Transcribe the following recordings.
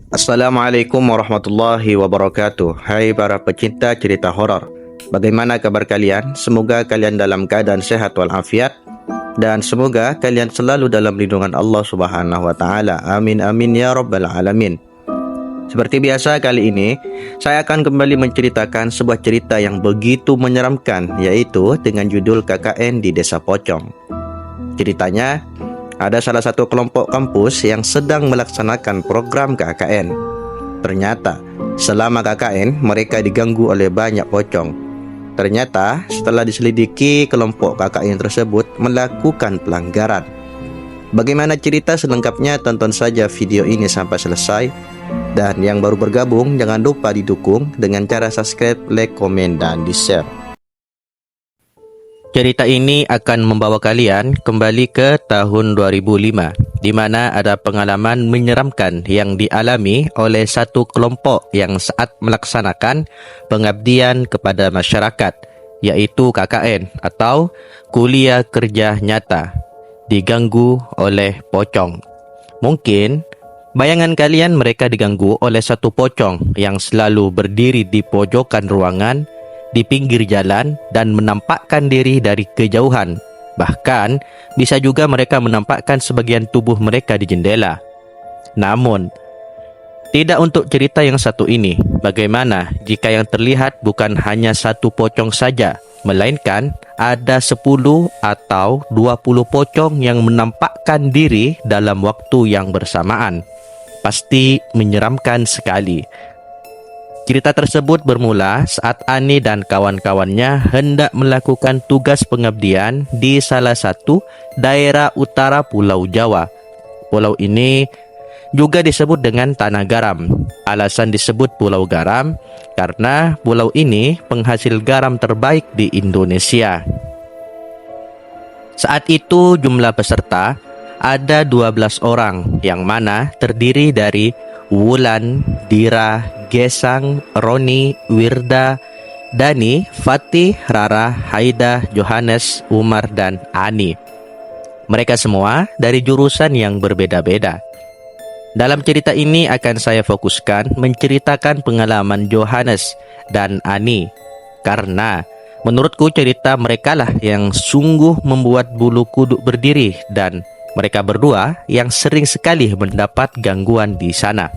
Assalamualaikum warahmatullahi wabarakatuh. Hai para pecinta cerita horor. Bagaimana kabar kalian? Semoga kalian dalam keadaan sehat walafiat dan semoga kalian selalu dalam lindungan Allah Subhanahu wa taala. Amin amin ya rabbal alamin. Seperti biasa kali ini saya akan kembali menceritakan sebuah cerita yang begitu menyeramkan, yaitu dengan judul KKN di Desa Pocong. Ceritanya, ada salah satu kelompok kampus yang sedang melaksanakan program KKN. Ternyata, selama KKN, mereka diganggu oleh banyak pocong. Ternyata, setelah diselidiki, kelompok KKN tersebut melakukan pelanggaran. Bagaimana cerita selengkapnya? Tonton saja video ini sampai selesai. Dan yang baru bergabung, jangan lupa didukung dengan cara subscribe, like, komen, dan di-share. Cerita ini akan membawa kalian kembali ke tahun 2005, di mana ada pengalaman menyeramkan yang dialami oleh satu kelompok yang saat melaksanakan pengabdian kepada masyarakat, yaitu KKN atau Kuliah Kerja Nyata, diganggu oleh pocong. Mungkin bayangan kalian mereka diganggu oleh satu pocong yang selalu berdiri di pojokan ruangan, di pinggir jalan, dan menampakkan diri dari kejauhan. Bahkan, bisa juga mereka menampakkan sebagian tubuh mereka di jendela. Namun, tidak untuk cerita yang satu ini. Bagaimana jika yang terlihat bukan hanya satu pocong saja, melainkan ada 10 atau 20 pocong yang menampakkan diri dalam waktu yang bersamaan? Pasti menyeramkan sekali. Cerita tersebut bermula saat Ani dan kawan-kawannya hendak melakukan tugas pengabdian di salah satu daerah utara Pulau Jawa. Pulau ini juga disebut dengan Tanah Garam. Alasan disebut Pulau Garam karena pulau ini penghasil garam terbaik di Indonesia. Saat itu jumlah peserta ada 12 orang, yang mana terdiri dari Wulan, Dira, Gesang, Roni, Wirda, Dani, Fatih, Rara, Haida, Johannes, Umar, dan Ani. Mereka semua dari jurusan yang berbeda-beda. Dalam cerita ini akan saya fokuskan menceritakan pengalaman Johannes dan Ani, karena menurutku cerita merekalah yang sungguh membuat bulu kuduk berdiri, dan mereka berdua yang sering sekali mendapat gangguan di sana.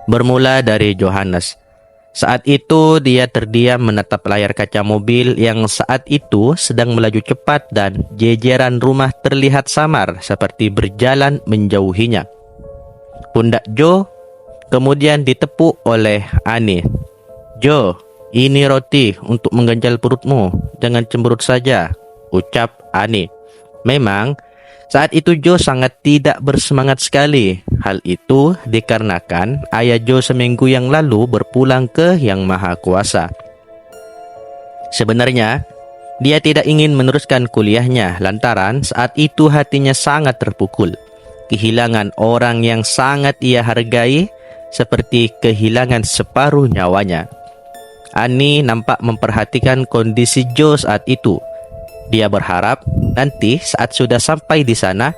Bermula dari Johannes. Saat itu dia terdiam menatap layar kaca mobil yang saat itu sedang melaju cepat, dan jejeran rumah terlihat samar seperti berjalan menjauhinya. Pundak Jo kemudian ditepuk oleh Ani. "Jo, ini roti untuk mengganjal perutmu. Jangan cemberut saja," ucap Ani. Memang saat itu Jo sangat tidak bersemangat sekali. Hal itu dikarenakan ayah Jo seminggu yang lalu berpulang ke Yang Maha Kuasa. Sebenarnya, dia tidak ingin meneruskan kuliahnya lantaran saat itu hatinya sangat terpukul. Kehilangan orang yang sangat ia hargai, seperti kehilangan separuh nyawanya. Ani nampak memperhatikan kondisi Jo saat itu. Dia berharap nanti saat sudah sampai di sana,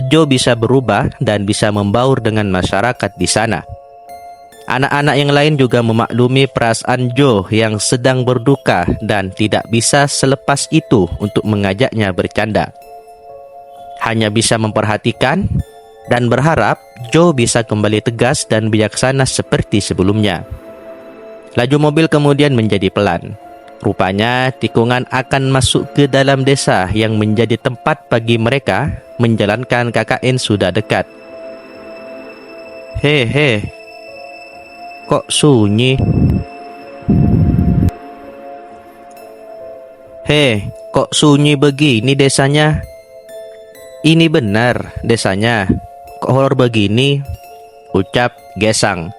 Jo bisa berubah dan bisa membaur dengan masyarakat di sana. Anak-anak yang lain juga memaklumi perasaan Jo yang sedang berduka dan tidak bisa selepas itu untuk mengajaknya bercanda. Hanya bisa memperhatikan dan berharap Jo bisa kembali tegas dan bijaksana seperti sebelumnya. Laju mobil kemudian menjadi pelan. Rupanya tikungan akan masuk ke dalam desa yang menjadi tempat bagi mereka menjalankan KKN sudah dekat. He, kok sunyi? Kok sunyi begini desanya? Ini benar desanya, kok horor begini? Ucap Gesang.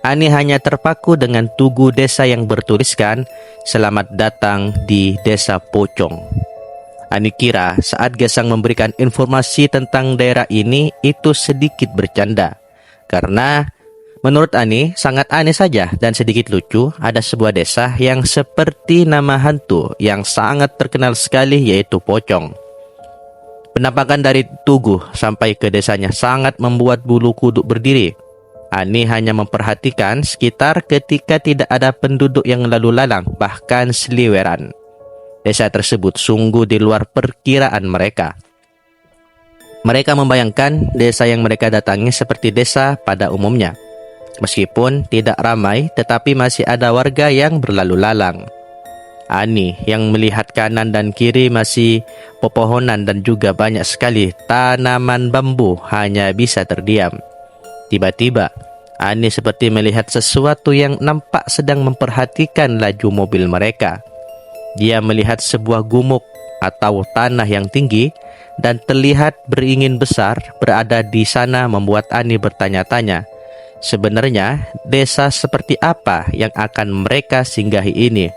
Ani hanya terpaku dengan tugu desa yang bertuliskan "Selamat datang di Desa Pocong". Ani kira saat Gesang memberikan informasi tentang daerah ini itu sedikit bercanda. Karena menurut Ani sangat aneh saja dan sedikit lucu, ada sebuah desa yang seperti nama hantu yang sangat terkenal sekali, yaitu Pocong. Penampakan dari tugu sampai ke desanya sangat membuat bulu kuduk berdiri. Ani hanya memperhatikan sekitar ketika tidak ada penduduk yang lalu lalang, bahkan seliweran. Desa tersebut sungguh di luar perkiraan mereka. Mereka membayangkan desa yang mereka datangi seperti desa pada umumnya. Meskipun tidak ramai, tetapi masih ada warga yang berlalu lalang. Ani yang melihat kanan dan kiri masih pepohonan dan juga banyak sekali tanaman bambu hanya bisa terdiam. Tiba-tiba, Ani seperti melihat sesuatu yang nampak sedang memperhatikan laju mobil mereka. Dia melihat sebuah gumuk atau tanah yang tinggi dan terlihat beringin besar berada di sana membuat Ani bertanya-tanya. Sebenarnya, desa seperti apa yang akan mereka singgahi ini?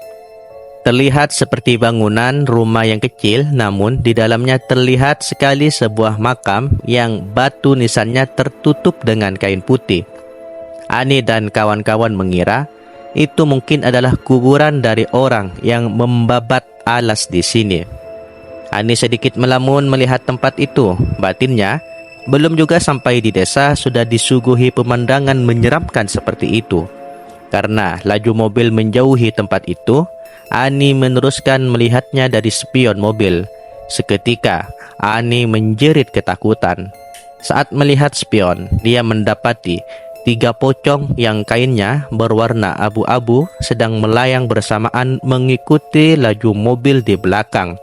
Terlihat seperti bangunan rumah yang kecil, namun di dalamnya terlihat sekali sebuah makam yang batu nisannya tertutup dengan kain putih. Ani dan kawan-kawan mengira itu mungkin adalah kuburan dari orang yang membabat alas di sini. Ani sedikit melamun melihat tempat itu. Batinnya, belum juga sampai di desa sudah disuguhi pemandangan menyeramkan seperti itu. Karena laju mobil menjauhi tempat itu, Ani meneruskan melihatnya dari spion mobil. Seketika, Ani menjerit ketakutan. Saat melihat spion, dia mendapati 3 pocong yang kainnya berwarna abu-abu sedang melayang bersamaan mengikuti laju mobil di belakang.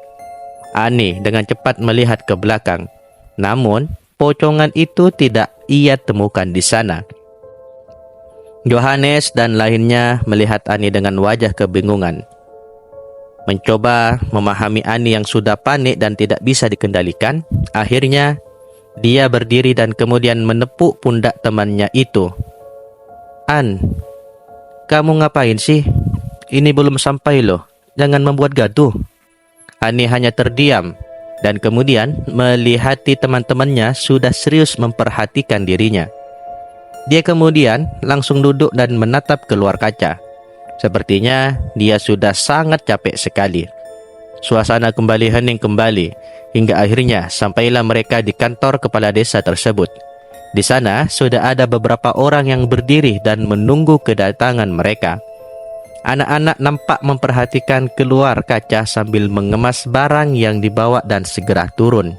Ani dengan cepat melihat ke belakang. Namun, pocongan itu tidak ia temukan di sana. Johannes dan lainnya melihat Ani dengan wajah kebingungan. Mencoba memahami Ani yang sudah panik dan tidak bisa dikendalikan, akhirnya dia berdiri dan kemudian menepuk pundak temannya itu. "An, kamu ngapain sih? Ini belum sampai loh. Jangan membuat gaduh." Ani hanya terdiam dan kemudian melihati teman-temannya sudah serius memperhatikan dirinya. Dia kemudian langsung duduk dan menatap keluar kaca. Sepertinya dia sudah sangat capek sekali. Suasana kembali hening kembali, hingga akhirnya sampailah mereka di kantor kepala desa tersebut. Di sana sudah ada beberapa orang yang berdiri dan menunggu kedatangan mereka. Anak-anak nampak memperhatikan keluar kaca sambil mengemas barang yang dibawa dan segera turun.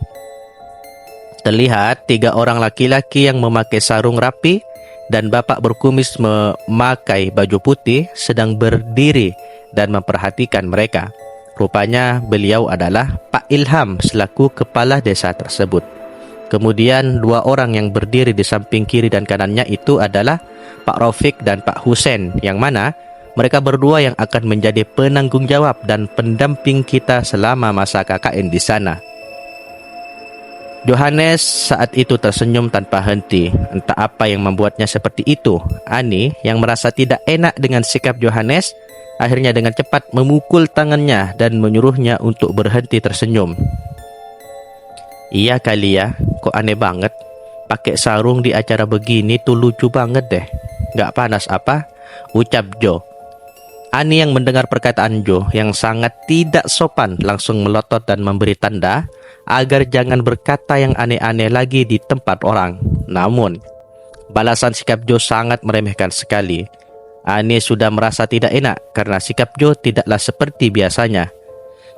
Terlihat 3 orang laki-laki yang memakai sarung rapi dan bapak berkumis memakai baju putih sedang berdiri dan memperhatikan mereka. Rupanya beliau adalah Pak Ilham selaku kepala desa tersebut. Kemudian 2 orang yang berdiri di samping kiri dan kanannya itu adalah Pak Rafiq dan Pak Husen, yang mana mereka berdua yang akan menjadi penanggung jawab dan pendamping kita selama masa KKN di sana. Johannes saat itu tersenyum tanpa henti. Entah apa yang membuatnya seperti itu. Ani yang merasa tidak enak dengan sikap Johannes, akhirnya dengan cepat memukul tangannya dan menyuruhnya untuk berhenti tersenyum. "Iya kali ya, kok aneh banget. Pakai sarung di acara begini tuh lucu banget deh. Gak panas apa?" ucap Jo. Ani yang mendengar perkataan Jo yang sangat tidak sopan langsung melotot dan memberi tanda agar jangan berkata yang aneh-aneh lagi di tempat orang. Namun, balasan sikap Jo sangat meremehkan sekali. Ani sudah merasa tidak enak karena sikap Jo tidaklah seperti biasanya.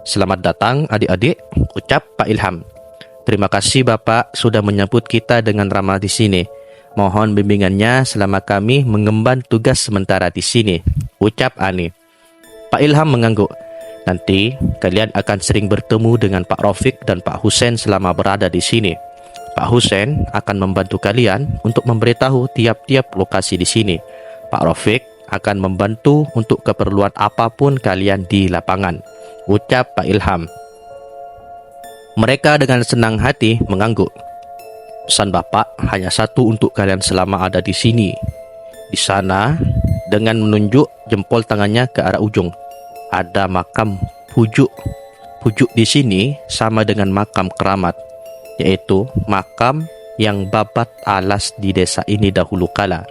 "Selamat datang adik-adik," ucap Pak Ilham. "Terima kasih Bapak sudah menyambut kita dengan ramah di sini. Mohon bimbingannya selama kami mengemban tugas sementara di sini," ucap Ani. Pak Ilham mengangguk. "Nanti kalian akan sering bertemu dengan Pak Rafiq dan Pak Husen selama berada di sini. Pak Husen akan membantu kalian untuk memberitahu tiap-tiap lokasi di sini. Pak Rafiq akan membantu untuk keperluan apapun kalian di lapangan," ucap Pak Ilham. Mereka dengan senang hati mengangguk. "Pesan Bapak hanya satu untuk kalian selama ada di sini. Di sana," dengan menunjuk jempol tangannya ke arah ujung, "ada makam pujuk. Pujuk di sini sama dengan makam keramat, yaitu makam yang babat alas di desa ini dahulu kala.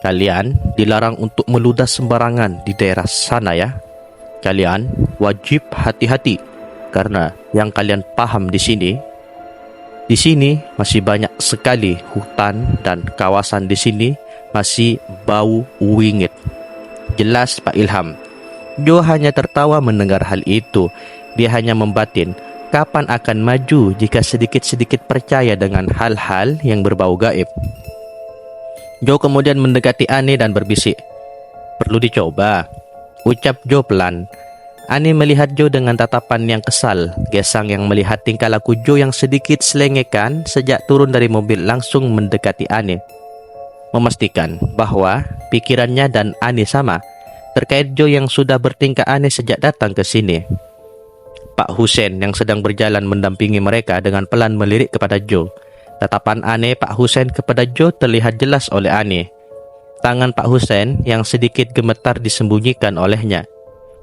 Kalian dilarang untuk meludah sembarangan di daerah sana ya. Kalian wajib hati-hati karena yang kalian paham di sini Di sini masih banyak sekali hutan dan kawasan di sini masih bau wingit. Jelas Pak Ilham. Jo hanya tertawa mendengar hal itu. Dia hanya membatin, kapan akan maju jika sedikit-sedikit percaya dengan hal-hal yang berbau gaib. Jo kemudian mendekati Ani dan berbisik, "Perlu dicoba," ucap Jo pelan. Ani melihat Jo dengan tatapan yang kesal. Gesang yang melihat tingkah laku Jo yang sedikit selengekan sejak turun dari mobil langsung mendekati Ani, memastikan bahwa pikirannya dan Ani sama terkait Jo yang sudah bertingkah aneh sejak datang ke sini. Pak Husen yang sedang berjalan mendampingi mereka dengan pelan melirik kepada Jo. Tatapan aneh Pak Husen kepada Jo terlihat jelas oleh Ani. Tangan Pak Husen yang sedikit gemetar disembunyikan olehnya.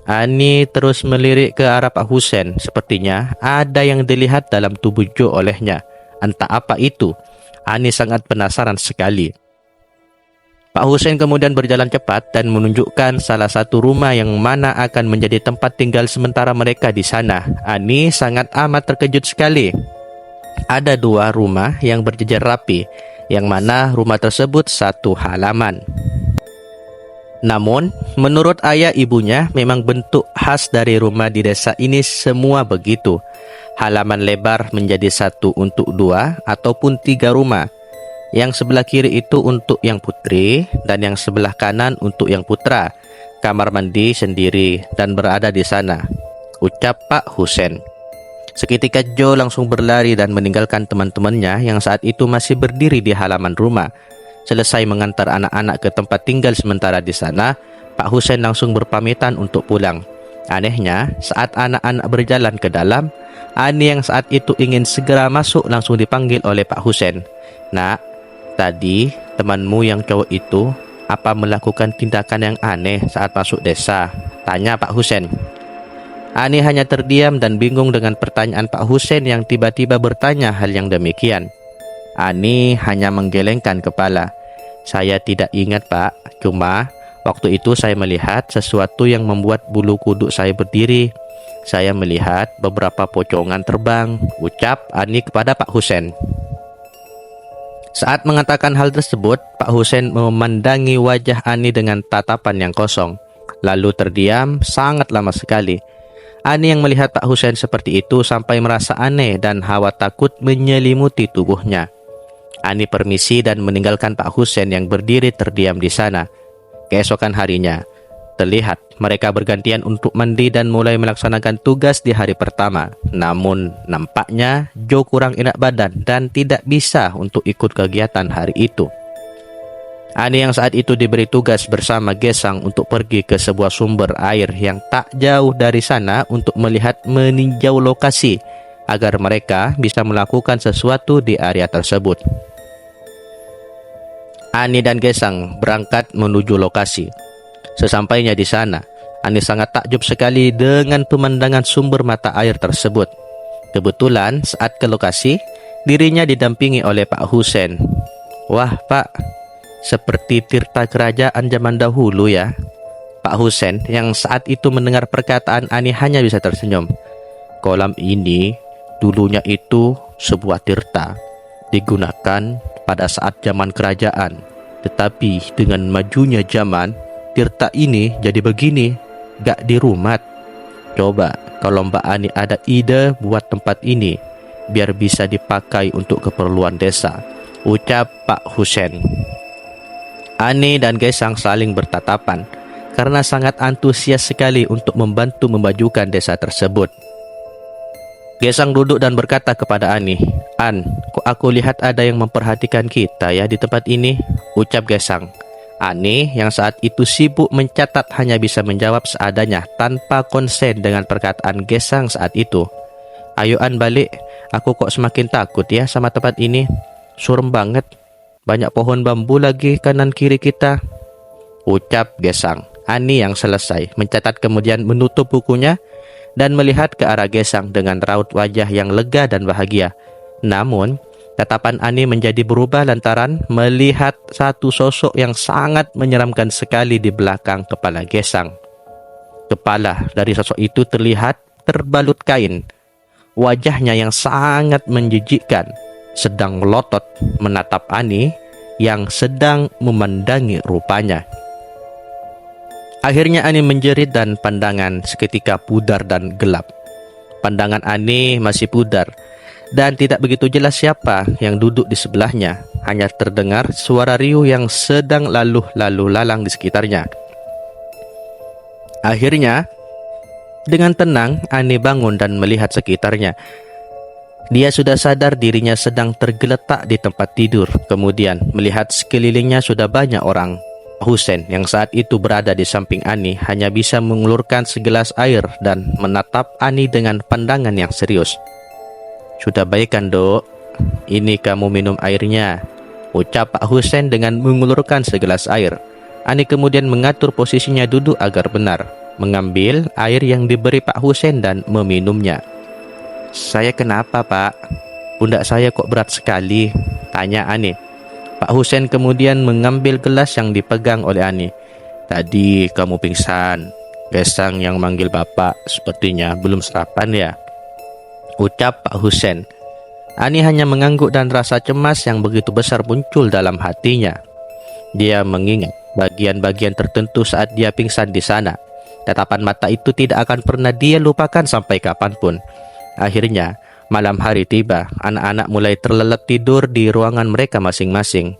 Ani terus melirik ke arah Pak Husen. Sepertinya ada yang dilihat dalam tubuh Jo olehnya. Entah apa itu. Ani sangat penasaran sekali. Pak Husen kemudian berjalan cepat dan menunjukkan salah satu rumah yang mana akan menjadi tempat tinggal sementara mereka di sana. Ani sangat amat terkejut sekali. Ada 2 rumah yang berjejer rapi, yang mana rumah tersebut satu halaman. Namun, menurut ayah ibunya, memang bentuk khas dari rumah di desa ini semua begitu. Halaman lebar menjadi 1 untuk 2 ataupun 3 rumah. Yang sebelah kiri itu untuk yang putri dan yang sebelah kanan untuk yang putra. Kamar mandi sendiri dan berada di sana, ucap Pak Husen. Seketika Jo langsung berlari dan meninggalkan teman-temannya yang saat itu masih berdiri di halaman rumah. Selesai mengantar anak-anak ke tempat tinggal sementara di sana, Pak Husen langsung berpamitan untuk pulang. Anehnya, saat anak-anak berjalan ke dalam, Ani yang saat itu ingin segera masuk langsung dipanggil oleh Pak Husen. "Nak, tadi temanmu yang cowok itu apa melakukan tindakan yang aneh saat masuk desa?" tanya Pak Husen. Ani hanya terdiam dan bingung dengan pertanyaan Pak Husen yang tiba-tiba bertanya hal yang demikian. Ani hanya menggelengkan kepala. "Saya tidak ingat, Pak. Cuma waktu itu saya melihat sesuatu yang membuat bulu kuduk saya berdiri. Saya melihat beberapa pocongan terbang," ucap Ani kepada Pak Husen. Saat mengatakan hal tersebut, Pak Husen memandangi wajah Ani dengan tatapan yang kosong, lalu terdiam sangat lama sekali. Ani yang melihat Pak Husen seperti itu sampai merasa aneh dan hawa takut menyelimuti tubuhnya. Ani permisi dan meninggalkan Pak Husen yang berdiri terdiam di sana. Keesokan harinya, terlihat mereka bergantian untuk mandi dan mulai melaksanakan tugas di hari pertama. Namun, nampaknya Jo kurang enak badan dan tidak bisa untuk ikut kegiatan hari itu. Ani yang saat itu diberi tugas bersama Gesang untuk pergi ke sebuah sumber air yang tak jauh dari sana untuk melihat meninjau lokasi agar mereka bisa melakukan sesuatu di area tersebut. Ani dan Gesang berangkat menuju lokasi. Sesampainya di sana, Ani sangat takjub sekali dengan pemandangan sumber mata air tersebut. Kebetulan saat ke lokasi, dirinya didampingi oleh Pak Husen. "Wah, Pak, seperti tirta kerajaan zaman dahulu ya." Pak Husen yang saat itu mendengar perkataan Ani hanya bisa tersenyum. "Kolam ini dulunya itu sebuah tirta, digunakan pada saat zaman kerajaan. Tetapi dengan majunya zaman, tirta ini jadi begini, gak dirumat. Coba kalau Mbak Ani ada ide buat tempat ini, biar bisa dipakai untuk keperluan desa," ucap Pak Husen. Ani dan Gesang saling bertatapan karena sangat antusias sekali untuk membantu memajukan desa tersebut. Gesang duduk dan berkata kepada Ani, "An, kok aku lihat ada yang memperhatikan kita ya di tempat ini?" ucap Gesang. Ani yang saat itu sibuk mencatat hanya bisa menjawab seadanya tanpa konsen dengan perkataan Gesang saat itu. "Ayo An, balik. Aku kok semakin takut ya sama tempat ini. Suram banget. Banyak pohon bambu lagi kanan kiri kita," ucap Gesang. Ani yang selesai mencatat kemudian menutup bukunya dan melihat ke arah Gesang dengan raut wajah yang lega dan bahagia. Namun, tatapan Ani menjadi berubah lantaran melihat satu sosok yang sangat menyeramkan sekali di belakang kepala Gesang. Kepala dari sosok itu terlihat terbalut kain. Wajahnya yang sangat menjijikkan sedang melotot menatap Ani yang sedang memandangi rupanya. Akhirnya Ani menjerit dan pandangan seketika pudar dan gelap. Pandangan Ani masih pudar dan tidak begitu jelas siapa yang duduk di sebelahnya. Hanya terdengar suara riuh yang sedang lalu lalang di sekitarnya. Akhirnya, dengan tenang Ani bangun dan melihat sekitarnya. Dia sudah sadar dirinya sedang tergeletak di tempat tidur. Kemudian melihat sekelilingnya sudah banyak orang. Husein yang saat itu berada di samping Ani hanya bisa mengulurkan segelas air dan menatap Ani dengan pandangan yang serius. "Sudah baik kan, Dok? Ini kamu minum airnya," ucap Pak Husein dengan mengulurkan segelas air. Ani kemudian mengatur posisinya duduk agar benar, mengambil air yang diberi Pak Husein dan meminumnya. "Saya kenapa, Pak? Pundak saya kok berat sekali?" tanya Ani. Pak Husein kemudian mengambil gelas yang dipegang oleh Ani. "Tadi kamu pingsan. Gesang yang manggil Bapak sepertinya belum sarapan ya?" ucap Pak Husein. Ani hanya mengangguk dan rasa cemas yang begitu besar muncul dalam hatinya. Dia mengingat bagian-bagian tertentu saat dia pingsan di sana. Tatapan mata itu tidak akan pernah dia lupakan sampai kapanpun. Akhirnya, malam hari tiba, anak-anak mulai terlelap tidur di ruangan mereka masing-masing.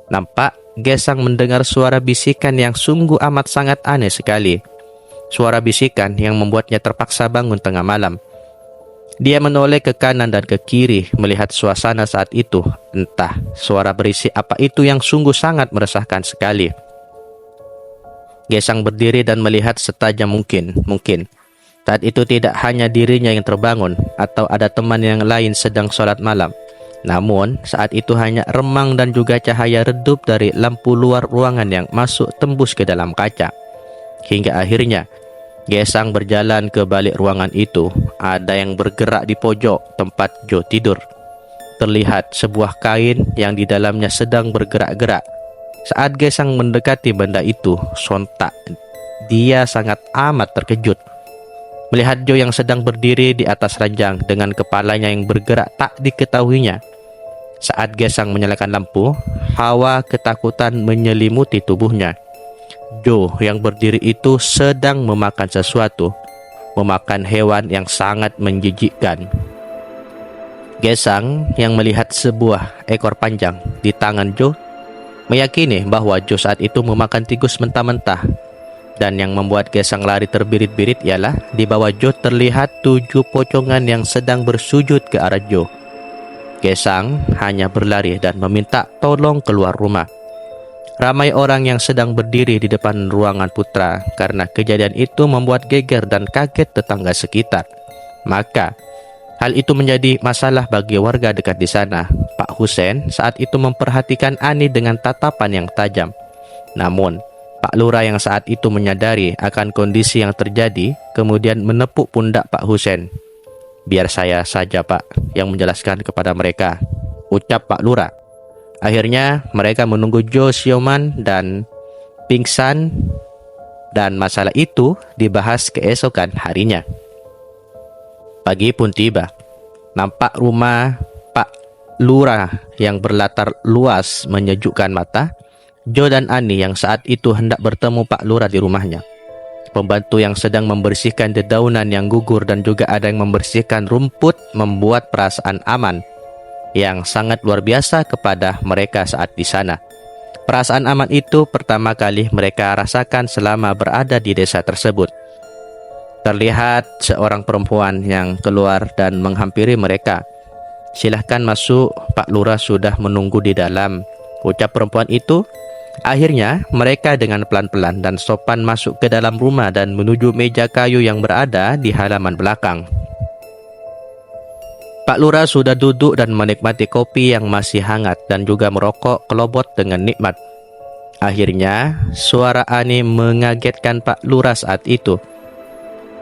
Nampak Gesang mendengar suara bisikan yang sungguh amat sangat aneh sekali. Suara bisikan yang membuatnya terpaksa bangun tengah malam. Dia menoleh ke kanan dan ke kiri melihat suasana saat itu. Entah suara berisik apa itu yang sungguh sangat meresahkan sekali. Gesang berdiri dan melihat setajam mungkin. Saat itu tidak hanya dirinya yang terbangun atau ada teman yang lain sedang sholat malam. Namun saat itu hanya remang dan juga cahaya redup dari lampu luar ruangan yang masuk tembus ke dalam kaca. Hingga akhirnya Gesang berjalan ke balik ruangan itu. Ada yang bergerak di pojok tempat Jo tidur. Terlihat sebuah kain yang di dalamnya sedang bergerak-gerak. Saat Gesang mendekati benda itu, sontak dia sangat amat terkejut melihat Jo yang sedang berdiri di atas ranjang dengan kepalanya yang bergerak tak diketahuinya. Saat Gesang menyalakan lampu, hawa ketakutan menyelimuti tubuhnya. Jo yang berdiri itu sedang memakan sesuatu, memakan hewan yang sangat menjijikkan. Gesang yang melihat sebuah ekor panjang di tangan Jo meyakini bahwa Jo saat itu memakan tikus mentah-mentah. Dan yang membuat Gesang lari terbirit-birit ialah di bawah Jo terlihat 7 pocongan yang sedang bersujud ke arah Jo. Gesang hanya berlari dan meminta tolong keluar rumah. Ramai orang yang sedang berdiri di depan ruangan putra karena kejadian itu membuat geger dan kaget tetangga sekitar. Maka hal itu menjadi masalah bagi warga dekat di sana. Pak Husein saat itu memperhatikan Ani dengan tatapan yang tajam. Namun Pak Lurah yang saat itu menyadari akan kondisi yang terjadi kemudian menepuk pundak Pak Husein. "Biar saya saja, Pak, yang menjelaskan kepada mereka," ucap Pak Lurah. Akhirnya mereka menunggu Jo siuman dan pingsan, dan masalah itu dibahas keesokan harinya. Pagi pun tiba. Nampak rumah Pak Lurah yang berlatar luas menyejukkan mata. Jo dan Ani yang saat itu hendak bertemu Pak Lurah di rumahnya. Pembantu yang sedang membersihkan dedaunan yang gugur dan juga ada yang membersihkan rumput membuat perasaan aman yang sangat luar biasa kepada mereka saat di sana. Perasaan aman itu pertama kali mereka rasakan selama berada di desa tersebut. Terlihat seorang perempuan yang keluar dan menghampiri mereka. "Silahkan masuk, Pak Lurah sudah menunggu di dalam," ucap perempuan itu. Akhirnya mereka dengan pelan-pelan dan sopan masuk ke dalam rumah dan menuju meja kayu yang berada di halaman belakang. Pak Lurah sudah duduk dan menikmati kopi yang masih hangat dan juga merokok kelobot dengan nikmat. Akhirnya suara Ani mengagetkan Pak Lurah saat itu.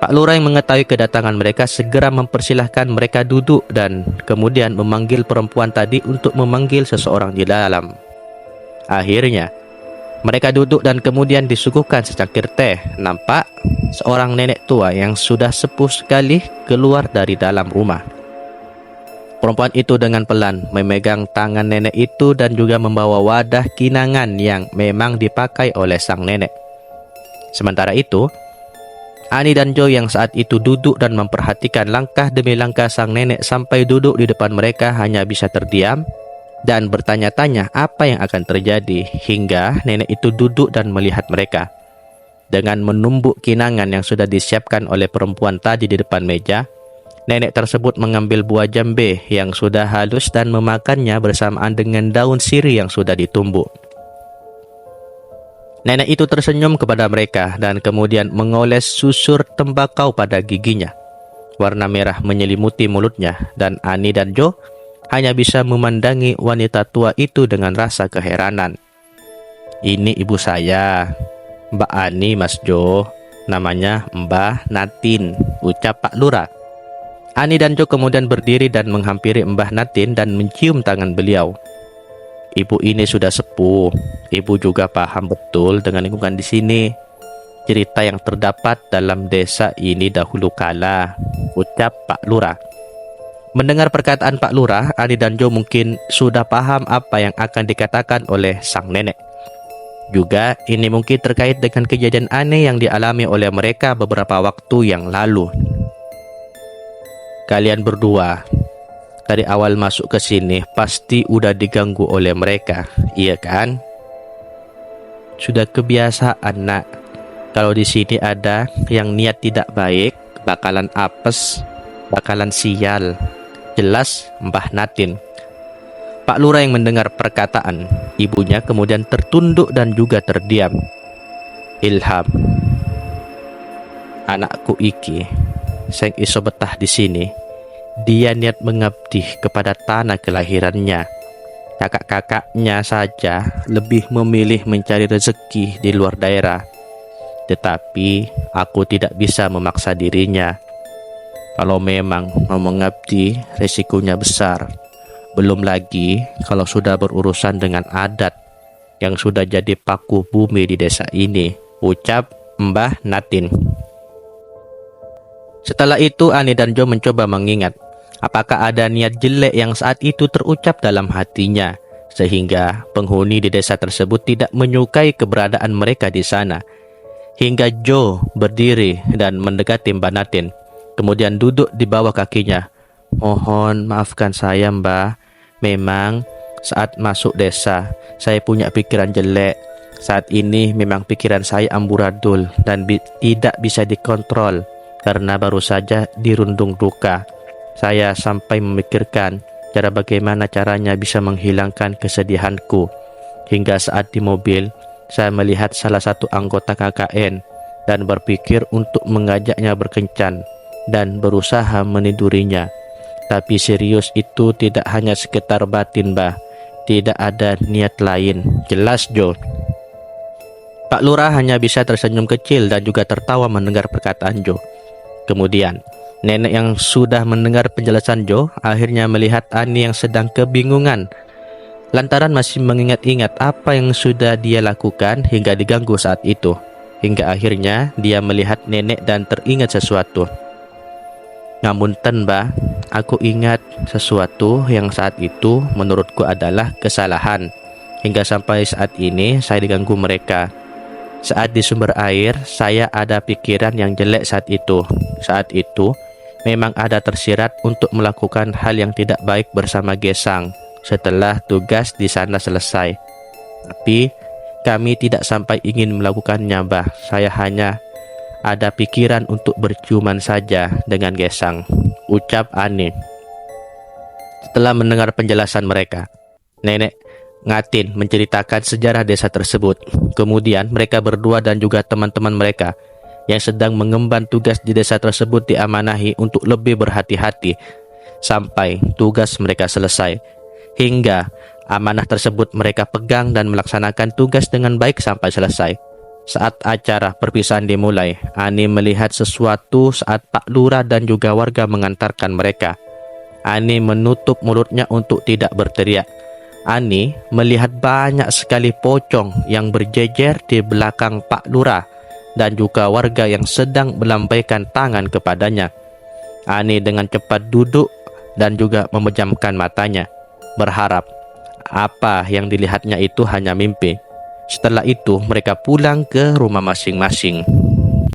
Pak Lurah yang mengetahui kedatangan mereka segera mempersilahkan mereka duduk dan kemudian memanggil perempuan tadi untuk memanggil seseorang di dalam. Akhirnya mereka duduk dan kemudian disuguhkan secangkir teh. Nampak seorang nenek tua yang sudah sepuh sekali keluar dari dalam rumah. Perempuan itu dengan pelan memegang tangan nenek itu dan juga membawa wadah kinangan yang memang dipakai oleh sang nenek. Sementara itu, Ani dan Jo yang saat itu duduk dan memperhatikan langkah demi langkah sang nenek sampai duduk di depan mereka hanya bisa terdiam dan bertanya-tanya apa yang akan terjadi hingga nenek itu duduk dan melihat mereka. Dengan menumbuk kinangan yang sudah disiapkan oleh perempuan tadi di depan meja, nenek tersebut mengambil buah jambe yang sudah halus dan memakannya bersamaan dengan daun sirih yang sudah ditumbuk. Nenek itu tersenyum kepada mereka dan kemudian mengoles susur tembakau pada giginya. Warna merah menyelimuti mulutnya dan Ani dan Jo hanya bisa memandangi wanita tua itu dengan rasa keheranan. "Ini ibu saya, Mbak Ani, Mas Jo. Namanya Mbah Natin," ucap Pak Lurah. Ani dan Jo kemudian berdiri dan menghampiri Mbah Natin dan mencium tangan beliau. "Ibu ini sudah sepuh. Ibu juga paham betul dengan lingkungan di sini. Cerita yang terdapat dalam desa ini dahulu kala," ucap Pak Lurah. Mendengar perkataan Pak Lurah, Ani dan Jo mungkin sudah paham apa yang akan dikatakan oleh sang nenek. Juga ini mungkin terkait dengan kejadian aneh yang dialami oleh mereka beberapa waktu yang lalu. "Kalian berdua dari awal masuk ke sini pasti udah diganggu oleh mereka, iya kan? Sudah kebiasaan, Nak. Kalau di sini ada yang niat tidak baik, bakalan apes, bakalan sial," jelas Mbah Natin. Pak Lurah yang mendengar perkataan ibunya kemudian tertunduk dan juga terdiam. "Ilham, anakku iki sing iso betah di sini. Dia niat mengabdi kepada tanah kelahirannya. Kakak-kakaknya saja lebih memilih mencari rezeki di luar daerah. Tetapi aku tidak bisa memaksa dirinya. Kalau memang mau mengabdi, resikonya besar. Belum lagi kalau sudah berurusan dengan adat yang sudah jadi paku bumi di desa ini," ucap Mbah Natin. Setelah itu Ani dan Jo mencoba mengingat apakah ada niat jelek yang saat itu terucap dalam hatinya sehingga penghuni di desa tersebut tidak menyukai keberadaan mereka di sana. Hingga Jo berdiri dan mendekati Mbah Natin, kemudian duduk di bawah kakinya. "Mohon maafkan saya, Mbah. Memang saat masuk desa saya punya pikiran jelek. Saat ini memang pikiran saya amburadul dan tidak bisa dikontrol karena baru saja dirundung duka. Saya sampai memikirkan cara bagaimana caranya bisa menghilangkan kesedihanku. Hingga saat di mobil saya melihat salah satu anggota KKN dan berpikir untuk mengajaknya berkencan dan berusaha menidurinya. Tapi serius itu tidak hanya sekitar batin, Mbah. Tidak ada niat lain," jelas Jo. Pak Lurah hanya bisa tersenyum kecil dan juga tertawa mendengar perkataan Jo. Kemudian, nenek yang sudah mendengar penjelasan Jo akhirnya melihat Ani yang sedang kebingungan lantaran masih mengingat-ingat apa yang sudah dia lakukan hingga diganggu saat itu. Hingga akhirnya dia melihat nenek dan teringat sesuatu. "Ngapunten, Mbah, aku ingat sesuatu yang saat itu menurutku adalah kesalahan. Hingga sampai saat ini saya diganggu mereka. Saat di sumber air, saya ada pikiran yang jelek saat itu. Saat itu, memang ada tersirat untuk melakukan hal yang tidak baik bersama Gesang setelah tugas di sana selesai. Tapi, kami tidak sampai ingin melakukannya, Mbah. Saya hanya ada pikiran untuk berciuman saja dengan Gesang," ucap Ani. Setelah mendengar penjelasan mereka, Nenek Ngatin menceritakan sejarah desa tersebut. Kemudian mereka berdua dan juga teman-teman mereka yang sedang mengemban tugas di desa tersebut diamanahi untuk lebih berhati-hati sampai tugas mereka selesai. Hingga amanah tersebut mereka pegang dan melaksanakan tugas dengan baik sampai selesai. Saat acara perpisahan dimulai, Ani melihat sesuatu saat Pak Lurah dan juga warga mengantarkan mereka. Ani menutup mulutnya untuk tidak berteriak. Ani melihat banyak sekali pocong yang berjejer di belakang Pak Lurah dan juga warga yang sedang melambaikan tangan kepadanya. Ani dengan cepat duduk dan juga memejamkan matanya, berharap apa yang dilihatnya itu hanya mimpi. Setelah itu mereka pulang ke rumah masing-masing.